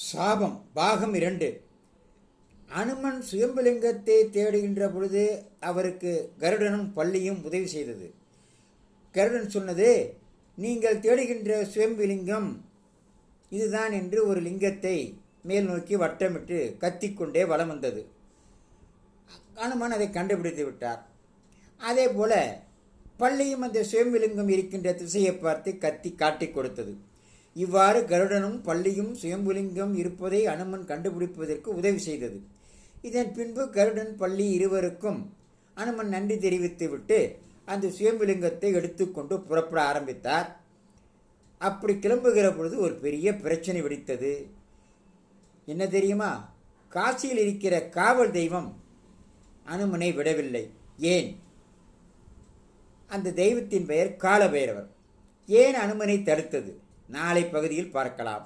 சாபம் பாகம் 2. அனுமன் சுயம்புலிங்கத்தை தேடுகின்ற பொழுது அவருக்கு கருடனும் பள்ளியும் உதவி செய்தது. கருடன் சொன்னது, நீங்கள் தேடுகின்ற சுயம்புலிங்கம் இதுதான் என்று ஒரு லிங்கத்தை மேல் நோக்கி வட்டமிட்டு கத்திக்கொண்டே வலம் வந்தது. அனுமன் அதை கண்டுபிடித்து விட்டார். அதே போல பள்ளியும் அந்த சுயம்புலிங்கம் இருக்கின்ற திசையை பார்த்து கத்தி காட்டி கொடுத்தது. இவ்வாறு கருடனும் பள்ளியும் சுயம்புலிங்கம் இருப்பதை அனுமன் கண்டுபிடிப்பதற்கு உதவி செய்தது. இதன் பின்பு கருடன் பள்ளி இருவருக்கும் அனுமன் நன்றி தெரிவித்துவிட்டு அந்த சுயம்புலிங்கத்தை எடுத்துக்கொண்டு புறப்பட ஆரம்பித்தார். அப்படி கிளம்புகிற பொழுது ஒரு பெரிய பிரச்சனை வெடித்தது. என்ன தெரியுமா? காசியில் இருக்கிற காவல் தெய்வம் அனுமனை விடவில்லை. ஏன்? அந்த தெய்வத்தின் பெயர் காலபைரவர். ஏன் அனுமனை தடுத்தது? நாளை பகுதியில் பார்க்கலாம்.